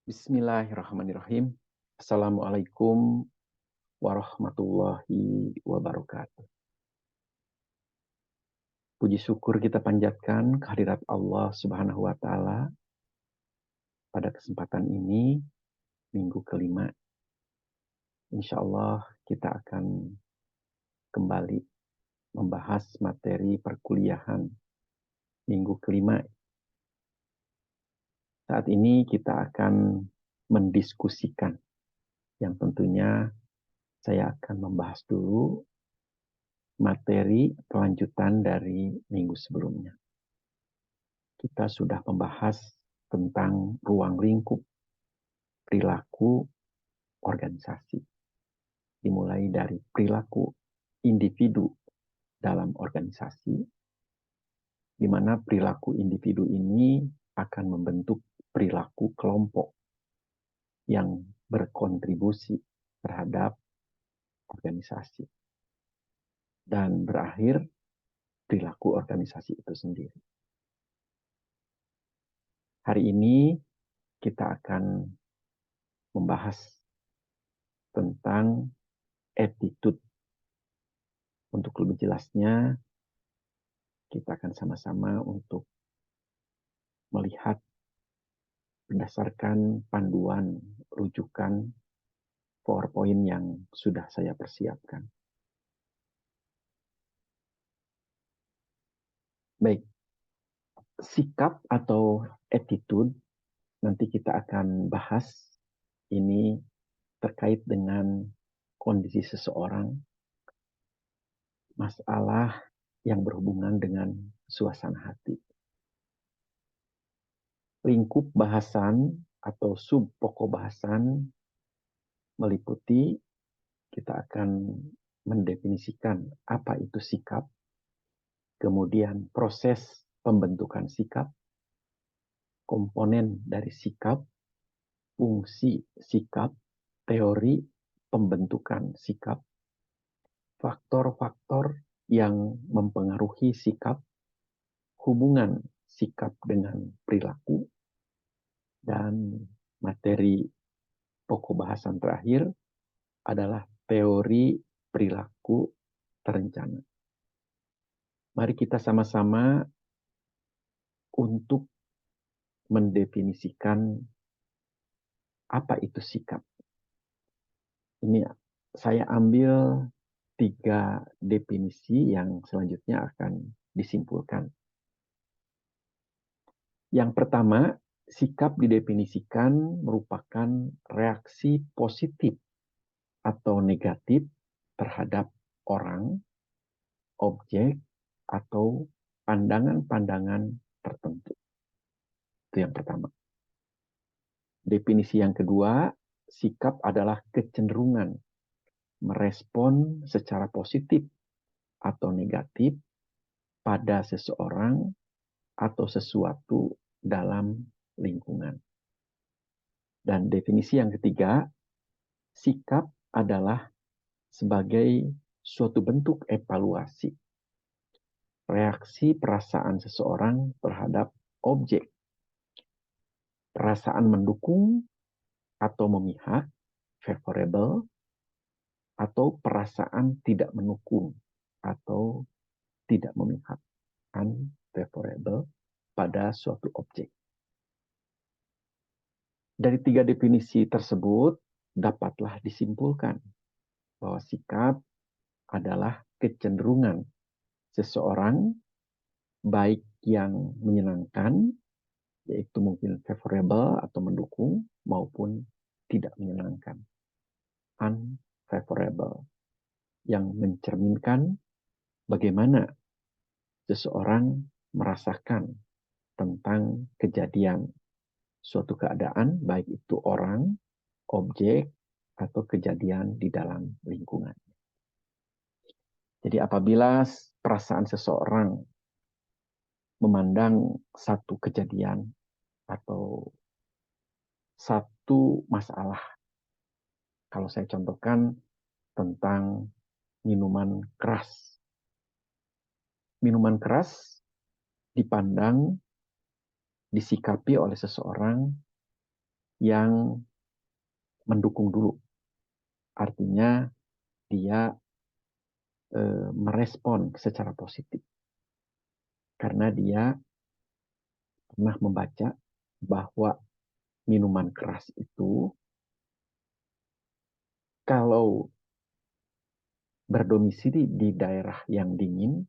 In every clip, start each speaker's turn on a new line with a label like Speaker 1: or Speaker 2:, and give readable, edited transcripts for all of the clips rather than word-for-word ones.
Speaker 1: Bismillahirrahmanirrahim. Assalamualaikum warahmatullahi wabarakatuh. Puji syukur kita panjatkan kehadirat Allah Subhanahu wa Ta'ala pada kesempatan ini, minggu kelima. Insya Allah kita akan kembali membahas materi perkuliahan minggu kelima. Saat ini kita akan mendiskusikan, yang tentunya saya akan membahas dulu materi kelanjutan dari minggu sebelumnya. Kita sudah membahas tentang ruang lingkup perilaku organisasi. Dimulai dari perilaku individu dalam organisasi, di mana perilaku individu ini akan membentuk perilaku kelompok yang berkontribusi terhadap organisasi. Dan berakhir perilaku organisasi itu sendiri. Hari ini kita akan membahas tentang attitude. Untuk lebih jelasnya, kita akan sama-sama untuk melihat berdasarkan panduan rujukan PowerPoint yang sudah saya persiapkan. Baik, sikap atau attitude nanti kita akan bahas ini terkait dengan kondisi seseorang, masalah yang berhubungan dengan suasana hati. Lingkup bahasan atau sub pokok bahasan meliputi kita akan mendefinisikan apa itu sikap, kemudian proses pembentukan sikap, komponen dari sikap, fungsi sikap, teori pembentukan sikap, faktor-faktor yang mempengaruhi sikap, hubungan sikap dengan perilaku, dan materi pokok bahasan terakhir adalah teori perilaku terencana. Mari kita sama-sama untuk mendefinisikan apa itu sikap. Ini saya ambil 3 definisi yang selanjutnya akan disimpulkan. Yang pertama, sikap didefinisikan merupakan reaksi positif atau negatif terhadap orang, objek, atau pandangan-pandangan tertentu. Itu yang pertama. Definisi yang kedua, sikap adalah kecenderungan merespon secara positif atau negatif pada seseorang atau sesuatu dalam lingkungan. Dan definisi yang ketiga, sikap adalah sebagai suatu bentuk evaluasi reaksi perasaan seseorang terhadap objek. Perasaan mendukung atau memihak, favorable, atau perasaan tidak mendukung atau tidak memihak, unfavorable, pada suatu objek. Dari 3 definisi tersebut, dapatlah disimpulkan bahwa sikap adalah kecenderungan seseorang baik yang menyenangkan, yaitu mungkin favorable atau mendukung, maupun tidak menyenangkan, unfavorable, yang mencerminkan bagaimana seseorang merasakan tentang kejadian suatu keadaan, baik itu orang, objek, atau kejadian di dalam lingkungan. Jadi apabila perasaan seseorang memandang satu kejadian atau satu masalah, kalau saya contohkan tentang minuman keras. Minuman keras dipandang, disikapi oleh seseorang yang mendukung dulu. Artinya dia merespon secara positif. Karena dia pernah membaca bahwa minuman keras itu kalau berdomisili di daerah yang dingin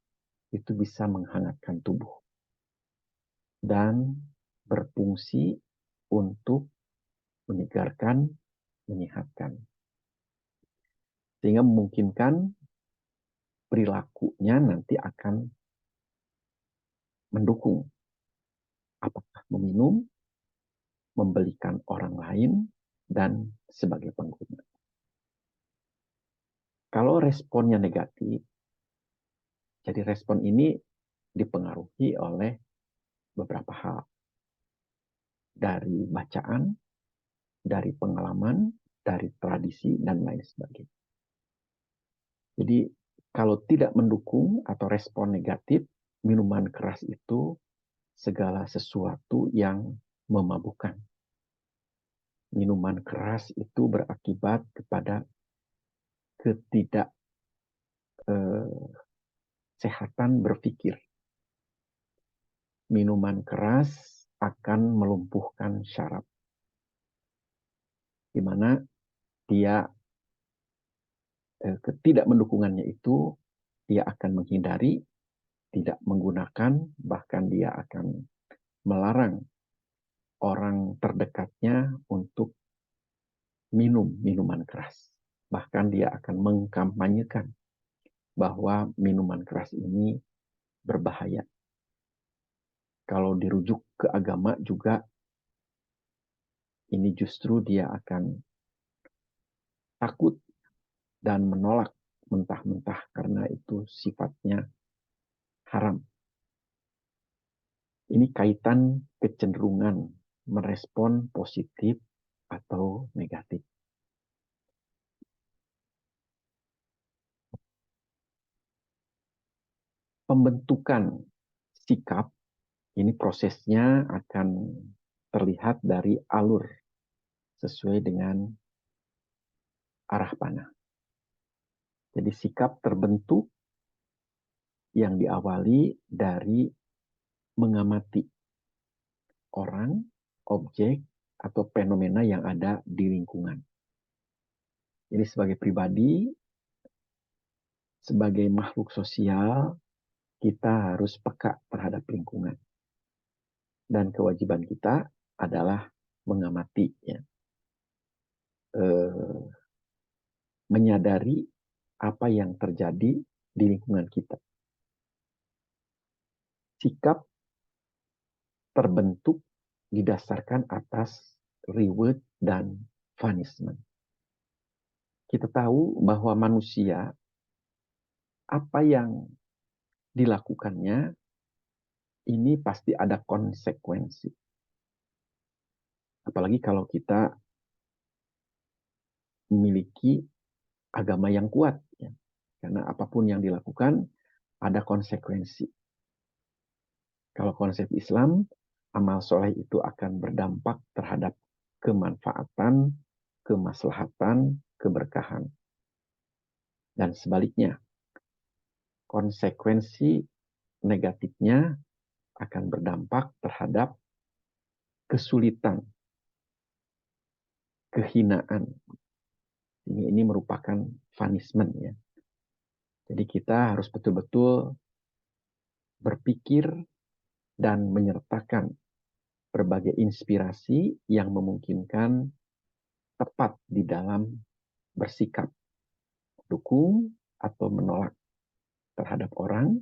Speaker 1: itu bisa menghangatkan tubuh dan berfungsi untuk menyegarkan, menyehatkan. Sehingga memungkinkan perilakunya nanti akan mendukung. Apakah meminum, membelikan orang lain, dan sebagai pengguna. Kalau responnya negatif, jadi respon ini dipengaruhi oleh beberapa hal. Dari bacaan, dari pengalaman, dari tradisi, dan lain sebagainya. Jadi kalau tidak mendukung atau respon negatif, minuman keras itu segala sesuatu yang memabukkan. Minuman keras itu berakibat kepada ketidaksehatan berpikir. Minuman keras akan melumpuhkan syaraf, di mana dia ketidakmendukungannya itu dia akan menghindari, tidak menggunakan, bahkan dia akan melarang orang terdekatnya untuk minum minuman keras. Bahkan dia akan mengkampanyekan bahwa minuman keras ini berbahaya. Kalau dirujuk ke agama juga, ini justru dia akan takut dan menolak mentah-mentah karena itu sifatnya haram. Ini kaitan kecenderungan merespon positif atau negatif. Pembentukan sikap, ini prosesnya akan terlihat dari alur sesuai dengan arah panah. Jadi sikap terbentuk yang diawali dari mengamati orang, objek, atau fenomena yang ada di lingkungan. Jadi sebagai pribadi, sebagai makhluk sosial, kita harus peka terhadap lingkungan. Dan kewajiban kita adalah mengamati, ya. Menyadari apa yang terjadi di lingkungan kita. Sikap terbentuk didasarkan atas reward dan punishment. Kita tahu bahwa manusia, apa yang dilakukannya, ini pasti ada konsekuensi. Apalagi kalau kita memiliki agama yang kuat, ya. Karena apapun yang dilakukan, ada konsekuensi. Kalau konsep Islam, amal soleh itu akan berdampak terhadap kemanfaatan, kemaslahatan, keberkahan. Dan sebaliknya, konsekuensi negatifnya akan berdampak terhadap kesulitan, kehinaan. Ini merupakan punishment, ya. Jadi kita harus betul-betul berpikir dan menyertakan berbagai inspirasi yang memungkinkan tepat di dalam bersikap, dukung atau menolak terhadap orang,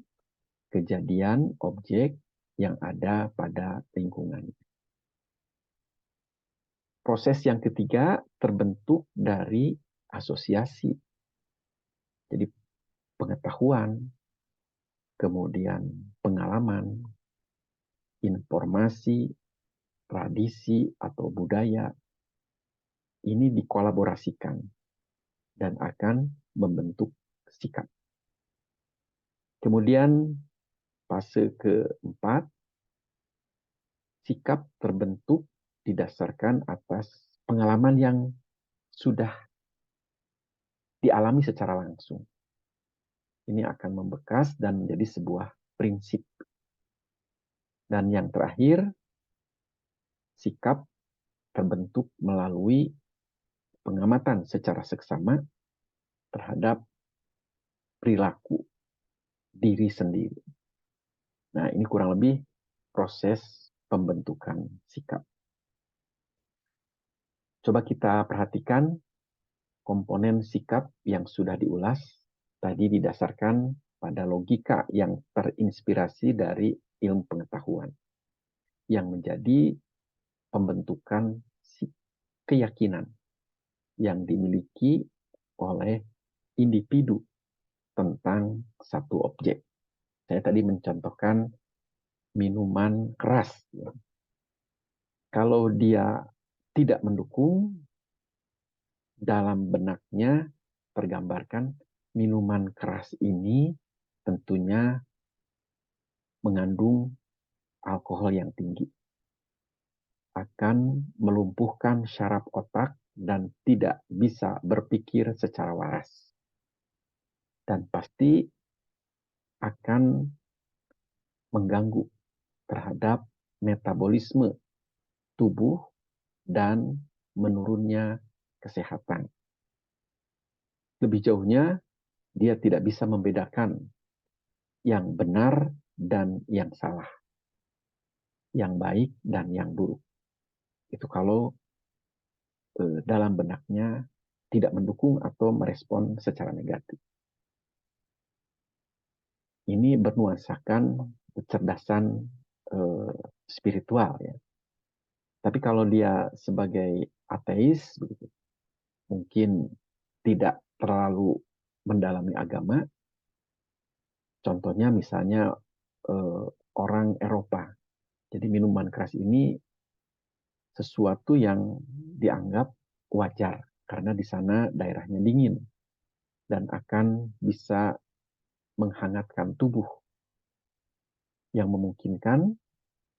Speaker 1: kejadian, objek yang ada pada lingkungan. Proses yang ketiga terbentuk dari asosiasi. Jadi pengetahuan, kemudian pengalaman, informasi, tradisi atau budaya, ini dikolaborasikan dan akan membentuk sikap. Kemudian fase keempat, sikap terbentuk didasarkan atas pengalaman yang sudah dialami secara langsung. Ini akan membekas dan menjadi sebuah prinsip. Dan yang terakhir, sikap terbentuk melalui pengamatan secara seksama terhadap perilaku diri sendiri. Nah, ini kurang lebih proses pembentukan sikap. Coba kita perhatikan komponen sikap yang sudah diulas tadi didasarkan pada logika yang terinspirasi dari ilmu pengetahuan yang menjadi pembentukan keyakinan yang dimiliki oleh individu tentang satu objek. Saya tadi mencontohkan minuman keras. Kalau dia tidak mendukung, dalam benaknya tergambarkan minuman keras ini tentunya mengandung alkohol yang tinggi, akan melumpuhkan syaraf otak dan tidak bisa berpikir secara waras. Dan pasti akan mengganggu terhadap metabolisme tubuh dan menurunnya kesehatan. Lebih jauhnya, dia tidak bisa membedakan yang benar dan yang salah, yang baik dan yang buruk. Itu kalau dalam benaknya tidak mendukung atau merespon secara negatif. Ini bernuansakan kecerdasan spiritual ya. Tapi kalau dia sebagai ateis, begitu, mungkin tidak terlalu mendalami agama. Contohnya misalnya orang Eropa. Jadi minuman keras ini sesuatu yang dianggap wajar karena di sana daerahnya dingin dan akan bisa menghangatkan tubuh yang memungkinkan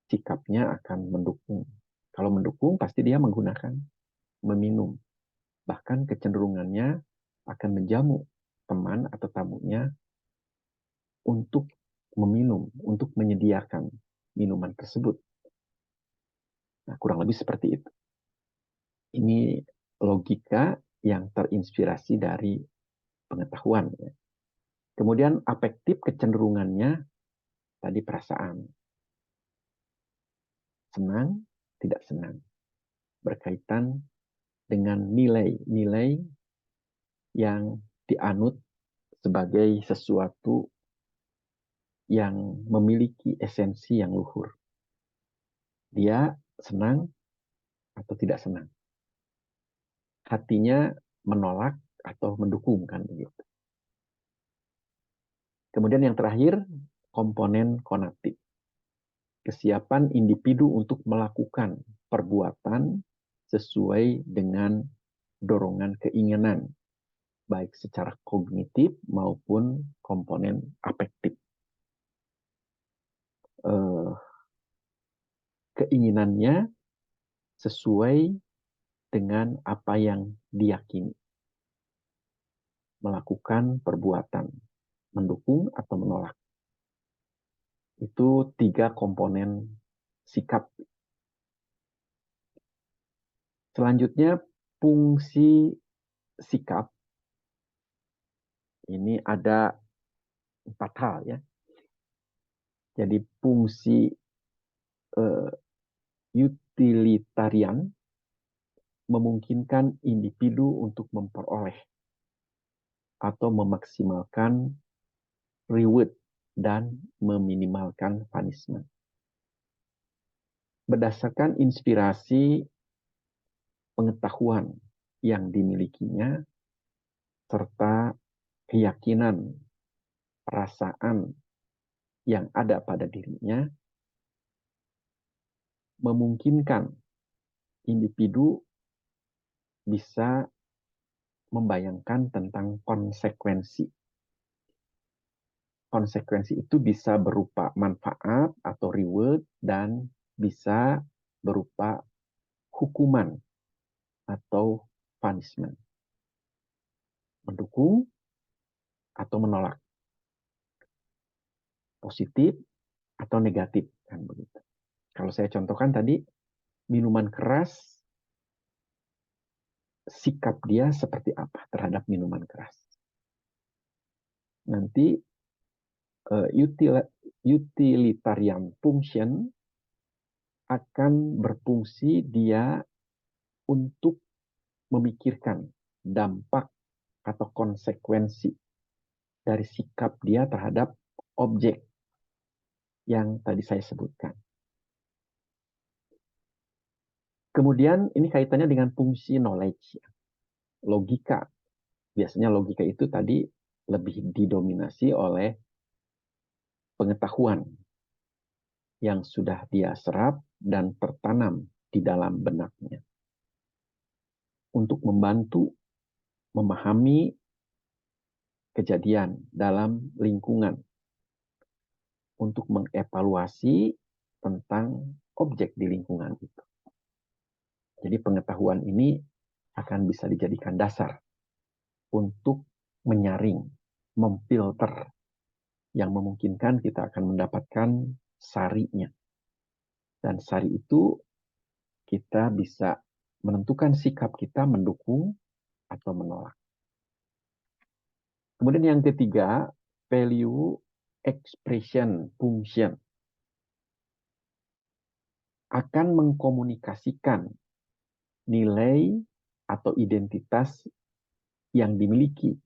Speaker 1: sikapnya akan mendukung. Kalau mendukung pasti dia menggunakan meminum. Bahkan kecenderungannya akan menjamu teman atau tamunya untuk meminum, untuk menyediakan minuman tersebut. Nah, kurang lebih seperti itu. Ini logika yang terinspirasi dari pengetahuan. Kemudian afektif kecenderungannya tadi perasaan. Senang, tidak senang. Berkaitan dengan nilai-nilai yang dianut sebagai sesuatu yang memiliki esensi yang luhur. Dia senang atau tidak senang. Hatinya menolak atau mendukung kan begitu. Kemudian yang terakhir, komponen konatif. Kesiapan individu untuk melakukan perbuatan sesuai dengan dorongan keinginan, baik secara kognitif maupun komponen afektif. Keinginannya sesuai dengan apa yang diyakini. Melakukan perbuatan, mendukung atau menolak. Itu 3 komponen sikap. Selanjutnya, fungsi sikap. Ini ada 4 hal ya. Jadi fungsi utilitarian memungkinkan individu untuk memperoleh atau memaksimalkan reward dan meminimalkan punishment. Berdasarkan inspirasi pengetahuan yang dimilikinya, serta keyakinan, perasaan yang ada pada dirinya, memungkinkan individu bisa membayangkan tentang konsekuensi. Konsekuensi itu bisa berupa manfaat atau reward dan bisa berupa hukuman atau punishment. Mendukung atau menolak. Positif atau negatif, kan begitu. Kalau saya contohkan tadi, minuman keras, sikap dia seperti apa terhadap minuman keras. Nanti utilitarian function akan berfungsi dia untuk memikirkan dampak atau konsekuensi dari sikap dia terhadap objek yang tadi saya sebutkan. Kemudian ini kaitannya dengan fungsi knowledge, logika. Biasanya logika itu tadi lebih didominasi oleh pengetahuan yang sudah dia serap dan tertanam di dalam benaknya. Untuk membantu memahami kejadian dalam lingkungan. Untuk mengevaluasi tentang objek di lingkungan itu. Jadi pengetahuan ini akan bisa dijadikan dasar untuk menyaring, memfilter, yang memungkinkan kita akan mendapatkan sarinya. Dan sari itu kita bisa menentukan sikap kita mendukung atau menolak. Kemudian yang ketiga, value expression function akan mengkomunikasikan nilai atau identitas yang dimiliki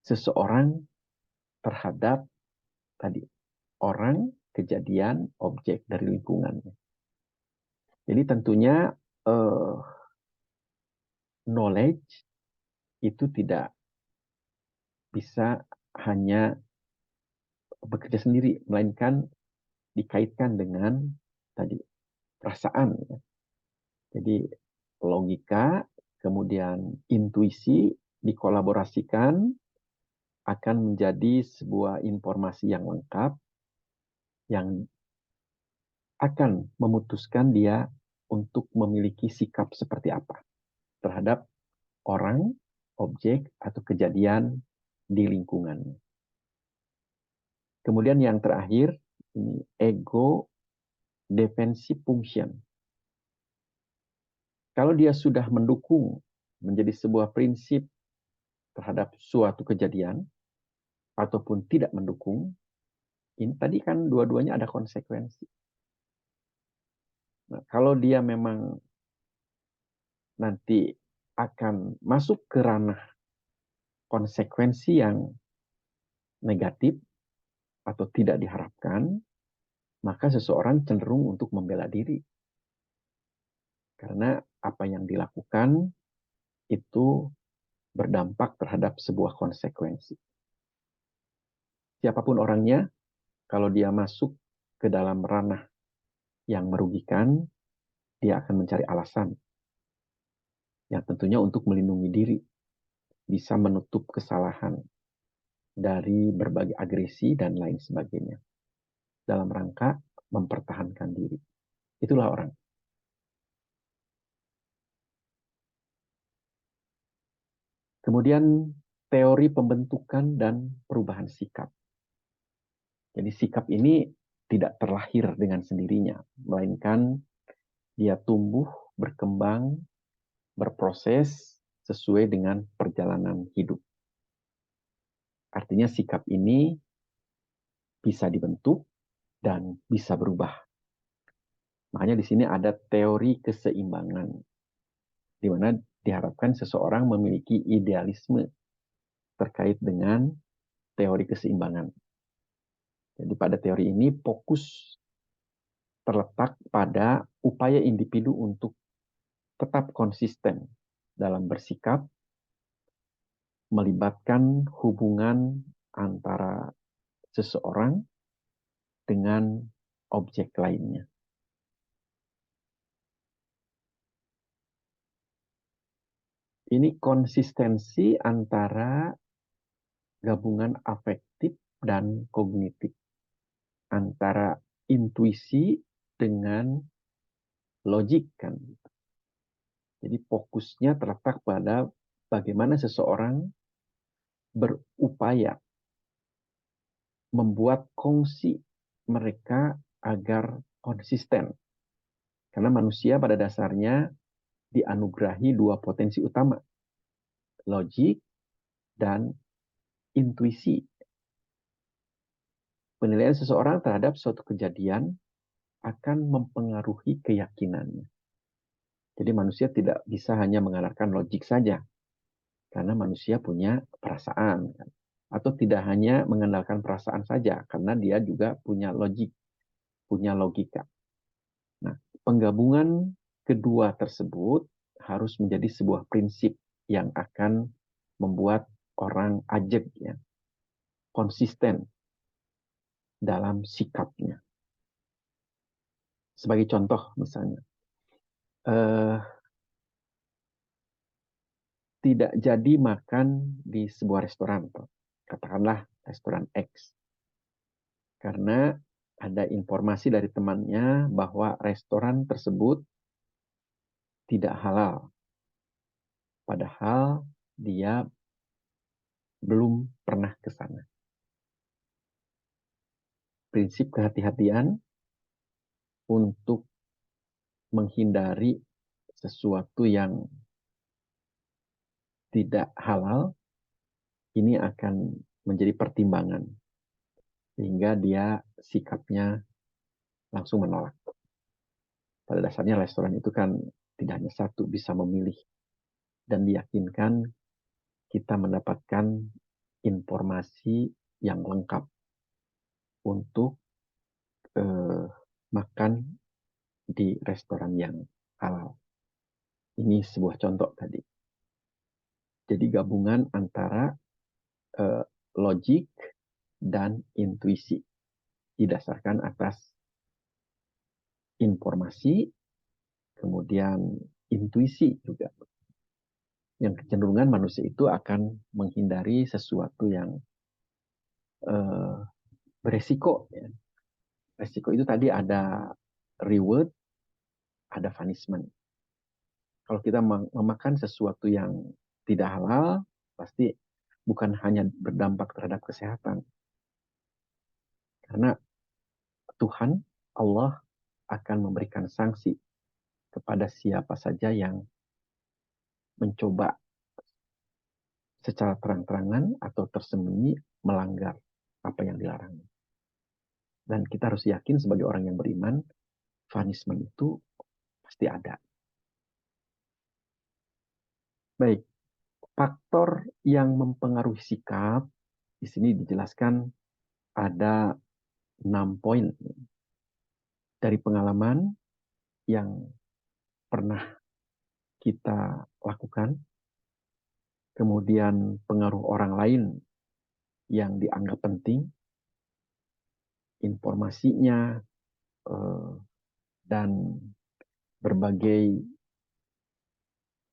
Speaker 1: seseorang terhadap tadi orang, kejadian, objek dari lingkungannya. Jadi tentunya knowledge itu tidak bisa hanya bekerja sendiri, melainkan dikaitkan dengan tadi perasaan. Jadi logika, kemudian intuisi dikolaborasikan akan menjadi sebuah informasi yang lengkap yang akan memutuskan dia untuk memiliki sikap seperti apa terhadap orang, objek, atau kejadian di lingkungannya. Kemudian yang terakhir, ini ego defensive function. Kalau dia sudah mendukung menjadi sebuah prinsip terhadap suatu kejadian, ataupun tidak mendukung, ini tadi kan dua-duanya ada konsekuensi. Nah, kalau dia memang nanti akan masuk ke ranah konsekuensi yang negatif atau tidak diharapkan, maka seseorang cenderung untuk membela diri. Karena apa yang dilakukan itu berdampak terhadap sebuah konsekuensi. Siapapun orangnya, kalau dia masuk ke dalam ranah yang merugikan, dia akan mencari alasan. Yang tentunya untuk melindungi diri, bisa menutup kesalahan dari berbagai agresi dan lain sebagainya. Dalam rangka mempertahankan diri. Itulah orang. Kemudian teori pembentukan dan perubahan sikap. Jadi sikap ini tidak terlahir dengan sendirinya, melainkan dia tumbuh, berkembang, berproses sesuai dengan perjalanan hidup. Artinya sikap ini bisa dibentuk dan bisa berubah. Makanya di sini ada teori keseimbangan, di mana diharapkan seseorang memiliki idealisme terkait dengan teori keseimbangan. Jadi pada teori ini fokus terletak pada upaya individu untuk tetap konsisten dalam bersikap, melibatkan hubungan antara seseorang dengan objek lainnya. Ini konsistensi antara gabungan afektif dan kognitif. Antara intuisi dengan logik kan. Jadi fokusnya terletak pada bagaimana seseorang berupaya membuat kongsi mereka agar konsisten. Karena manusia pada dasarnya dianugerahi dua potensi utama, logik dan intuisi. Penilaian seseorang terhadap suatu kejadian akan mempengaruhi keyakinannya. Jadi manusia tidak bisa hanya mengandalkan logik saja, karena manusia punya perasaan. Atau tidak hanya mengandalkan perasaan saja, karena dia juga punya logik, punya logika. Nah, penggabungan kedua tersebut harus menjadi sebuah prinsip yang akan membuat orang ajeg, ya, konsisten dalam sikapnya. Sebagai contoh misalnya, tidak jadi makan di sebuah restoran, katakanlah restoran X, karena ada informasi dari temannya bahwa restoran tersebut tidak halal, padahal dia belum pernah ke sana. Prinsip kehati-hatian untuk menghindari sesuatu yang tidak halal ini akan menjadi pertimbangan, sehingga dia sikapnya langsung menolak. Pada dasarnya restoran itu kan tidak hanya satu, bisa memilih dan diyakinkan kita mendapatkan informasi yang lengkap untuk makan di restoran yang halal. Ini sebuah contoh tadi. Jadi gabungan antara logik dan intuisi didasarkan atas informasi, kemudian intuisi juga. Yang kecenderungan manusia itu akan menghindari sesuatu yang beresiko. Ya. Resiko itu tadi ada reward, ada punishment. Kalau kita memakan sesuatu yang tidak halal, pasti bukan hanya berdampak terhadap kesehatan. Karena Tuhan, Allah akan memberikan sanksi kepada siapa saja yang mencoba secara terang-terangan atau tersembunyi melanggar apa yang dilarang. Dan kita harus yakin sebagai orang yang beriman, punishment itu pasti ada. Baik, faktor yang mempengaruhi sikap, di sini dijelaskan ada 6 poin. Dari pengalaman yang pernah kita lakukan, kemudian pengaruh orang lain yang dianggap penting, informasinya, dan berbagai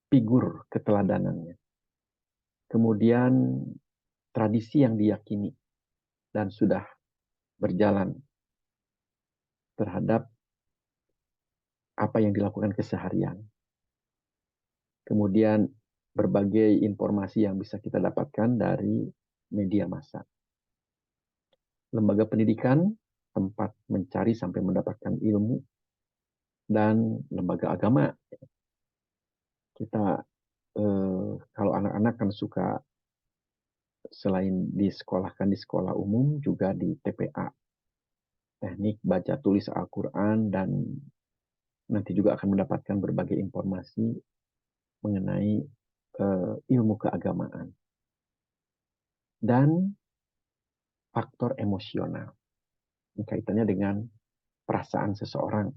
Speaker 1: figur keteladanannya. Kemudian tradisi yang diyakini dan sudah berjalan terhadap apa yang dilakukan keseharian. Kemudian berbagai informasi yang bisa kita dapatkan dari media massa. Lembaga pendidikan, tempat mencari sampai mendapatkan ilmu, dan lembaga agama. Kita kalau anak-anak kan suka selain disekolahkan di sekolah umum juga di TPA, teknik baca tulis Al-Quran, dan nanti juga akan mendapatkan berbagai informasi mengenai ilmu keagamaan dan faktor emosional kaitannya dengan perasaan seseorang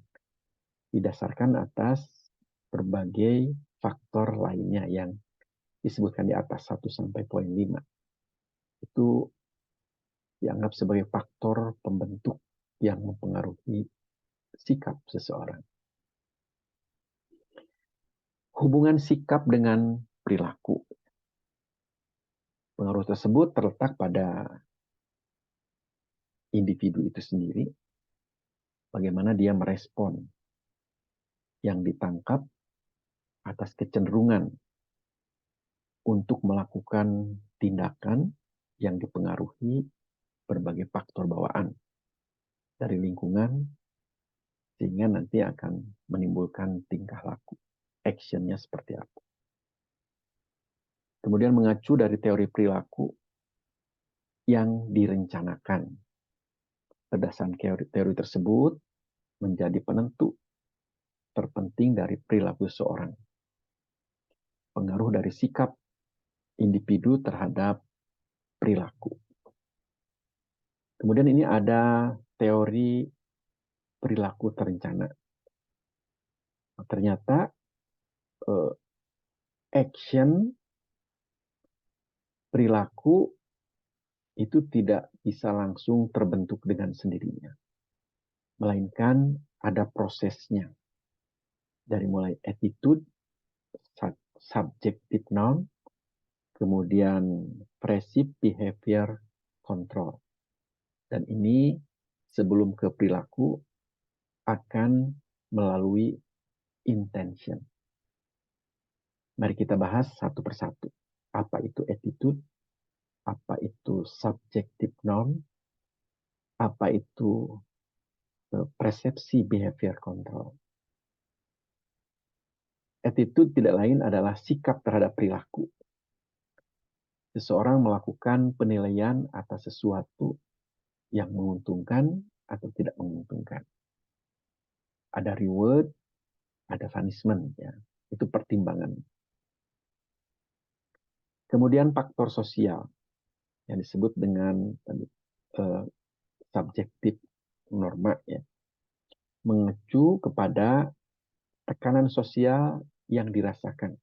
Speaker 1: didasarkan atas berbagai faktor lainnya yang disebutkan di atas 1 sampai poin 5. Itu dianggap sebagai faktor pembentuk yang mempengaruhi sikap seseorang. Hubungan sikap dengan perilaku. Pengaruh tersebut terletak pada individu itu sendiri, bagaimana dia merespon yang ditangkap atas kecenderungan untuk melakukan tindakan yang dipengaruhi berbagai faktor bawaan dari lingkungan, sehingga nanti akan menimbulkan tingkah laku. Actionnya seperti apa. Kemudian mengacu dari teori perilaku yang direncanakan. Berdasarkan teori tersebut menjadi penentu terpenting dari perilaku seorang. Pengaruh dari sikap individu terhadap perilaku. Kemudian ini ada teori perilaku terencana. Ternyata action perilaku itu tidak bisa langsung terbentuk dengan sendirinya. Melainkan ada prosesnya. Dari mulai attitude, subjective noun, kemudian perceived behavior control. Dan ini sebelum ke perilaku akan melalui intention. Mari kita bahas satu persatu. Apa itu attitude? Apa itu subjective noun? Apa itu persepsi behavior control? Attitude tidak lain adalah sikap terhadap perilaku. Seseorang melakukan penilaian atas sesuatu yang menguntungkan atau tidak menguntungkan. Ada reward, ada punishment, ya. Itu pertimbangan. Kemudian faktor sosial yang disebut dengan subjektif norma, ya, mengacu kepada tekanan sosial yang dirasakan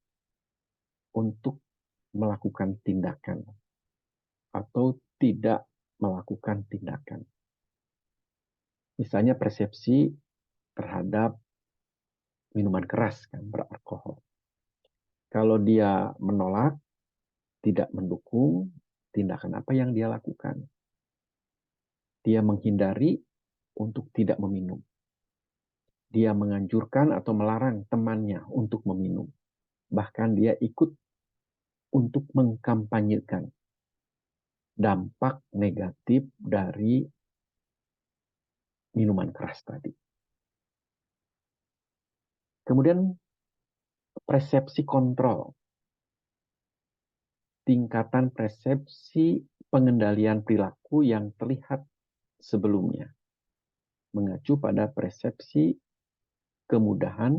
Speaker 1: untuk melakukan tindakan atau tidak melakukan tindakan. Misalnya persepsi terhadap minuman keras, kan, beralkohol. Kalau dia menolak, tidak mendukung, tindakan apa yang dia lakukan? Dia menghindari untuk tidak meminum. Dia menganjurkan atau melarang temannya untuk meminum. Bahkan dia ikut untuk mengkampanyekan dampak negatif dari minuman keras tadi. Kemudian persepsi kontrol. Tingkatan persepsi pengendalian perilaku yang terlihat sebelumnya. Mengacu pada persepsi kemudahan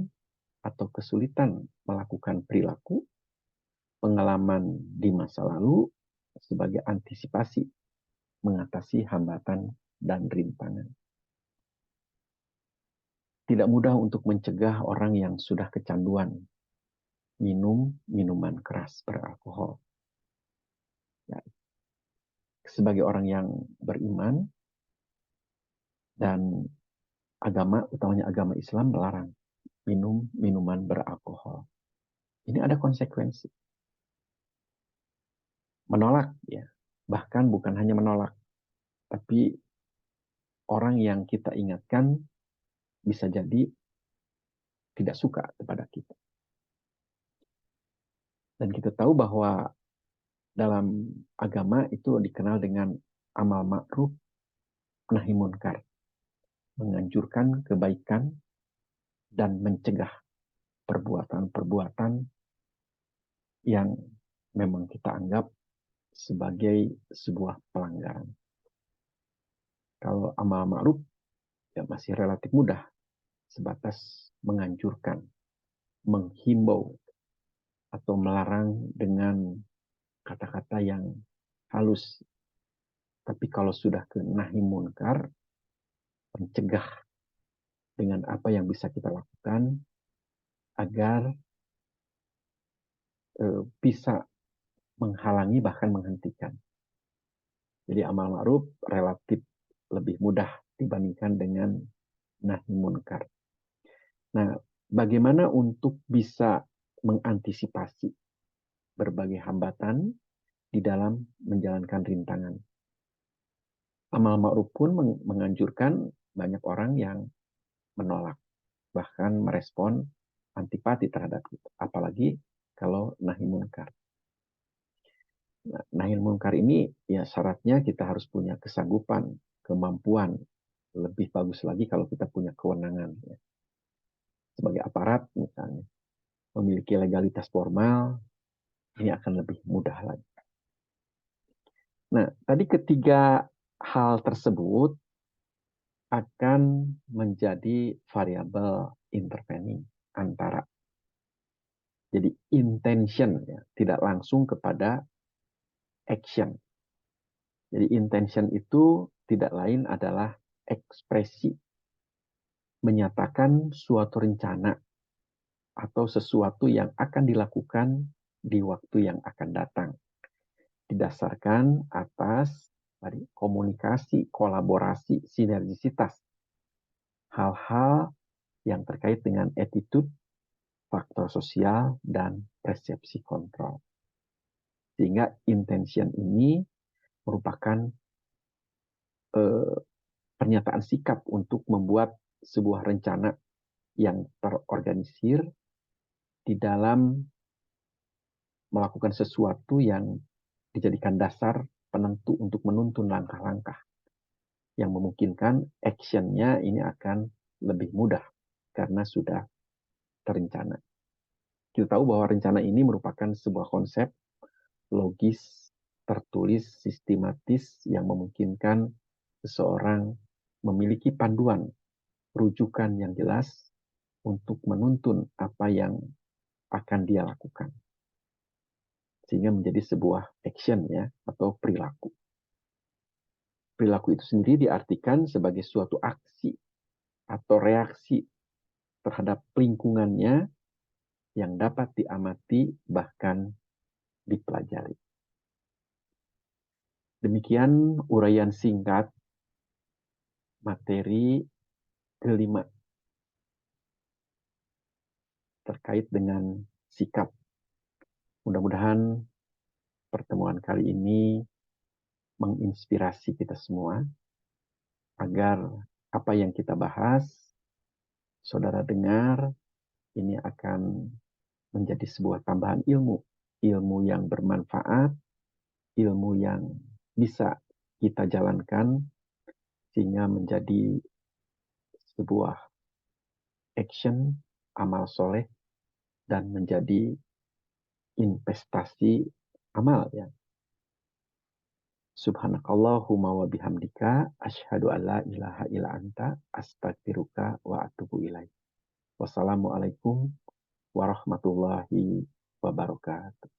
Speaker 1: atau kesulitan melakukan perilaku, pengalaman di masa lalu sebagai antisipasi mengatasi hambatan dan rintangan. Tidak mudah untuk mencegah orang yang sudah kecanduan minum minuman keras beralkohol. Ya. Sebagai orang yang beriman dan agama, utamanya agama Islam, melarang minum minuman beralkohol. Ini ada konsekuensi. Menolak, ya. Bahkan bukan hanya menolak, tapi orang yang kita ingatkan bisa jadi tidak suka kepada kita. Dan kita tahu bahwa dalam agama itu dikenal dengan amal ma'ruf nahi munkar. Menganjurkan kebaikan dan mencegah perbuatan-perbuatan yang memang kita anggap sebagai sebuah pelanggaran. Kalau amal ma'ruf ya masih relatif mudah, sebatas menganjurkan, menghimbau, atau melarang dengan kata-kata yang halus. Tapi kalau sudah ke nahi munkar, mencegah dengan apa yang bisa kita lakukan agar bisa menghalangi bahkan menghentikan. Jadi amal ma'ruf relatif lebih mudah dibandingkan dengan nahi munkar. Nah, bagaimana untuk bisa mengantisipasi berbagai hambatan di dalam menjalankan rintangan? Amal ma'ruf pun menganjurkan banyak orang yang menolak. bahkan merespon antipati terhadap itu. Apalagi kalau nahi munkar. Nah, nahi munkar ini ya syaratnya kita harus punya kesanggupan, kemampuan. Lebih bagus lagi kalau kita punya kewenangan. Ya. Sebagai aparat misalnya, memiliki legalitas formal, ini akan lebih mudah lagi. Nah, tadi ketiga hal tersebut akan menjadi variabel intervening antara. Jadi intention ya, tidak langsung kepada action. Jadi intention itu tidak lain adalah ekspresi menyatakan suatu rencana atau sesuatu yang akan dilakukan di waktu yang akan datang. Didasarkan atas komunikasi, kolaborasi, sinergisitas. Hal-hal yang terkait dengan attitude, faktor sosial, dan persepsi kontrol. Sehingga intention ini merupakan pernyataan sikap untuk membuat sebuah rencana yang terorganisir di dalam melakukan sesuatu yang dijadikan dasar penentu untuk menuntun langkah-langkah yang memungkinkan actionnya ini akan lebih mudah karena sudah terencana. Kita tahu bahwa rencana ini merupakan sebuah konsep logis, tertulis, sistematis yang memungkinkan seseorang memiliki panduan, rujukan yang jelas untuk menuntun apa yang akan dia lakukan. Sehingga menjadi sebuah action ya, atau perilaku. Perilaku itu sendiri diartikan sebagai suatu aksi atau reaksi terhadap lingkungannya yang dapat diamati bahkan dipelajari. Demikian uraian singkat materi kelima terkait dengan sikap. Mudah-mudahan pertemuan kali ini menginspirasi kita semua agar apa yang kita bahas, saudara dengar, ini akan menjadi sebuah tambahan ilmu. Ilmu yang bermanfaat, ilmu yang bisa kita jalankan sehingga menjadi sebuah action, amal soleh, dan menjadi investasi amal ya. Subhanakallahumma wa bihamdika asyhadu an la ilaha illa anta astaghfiruka wa atubu ilaik. Wassalamualaikum warahmatullahi wabarakatuh.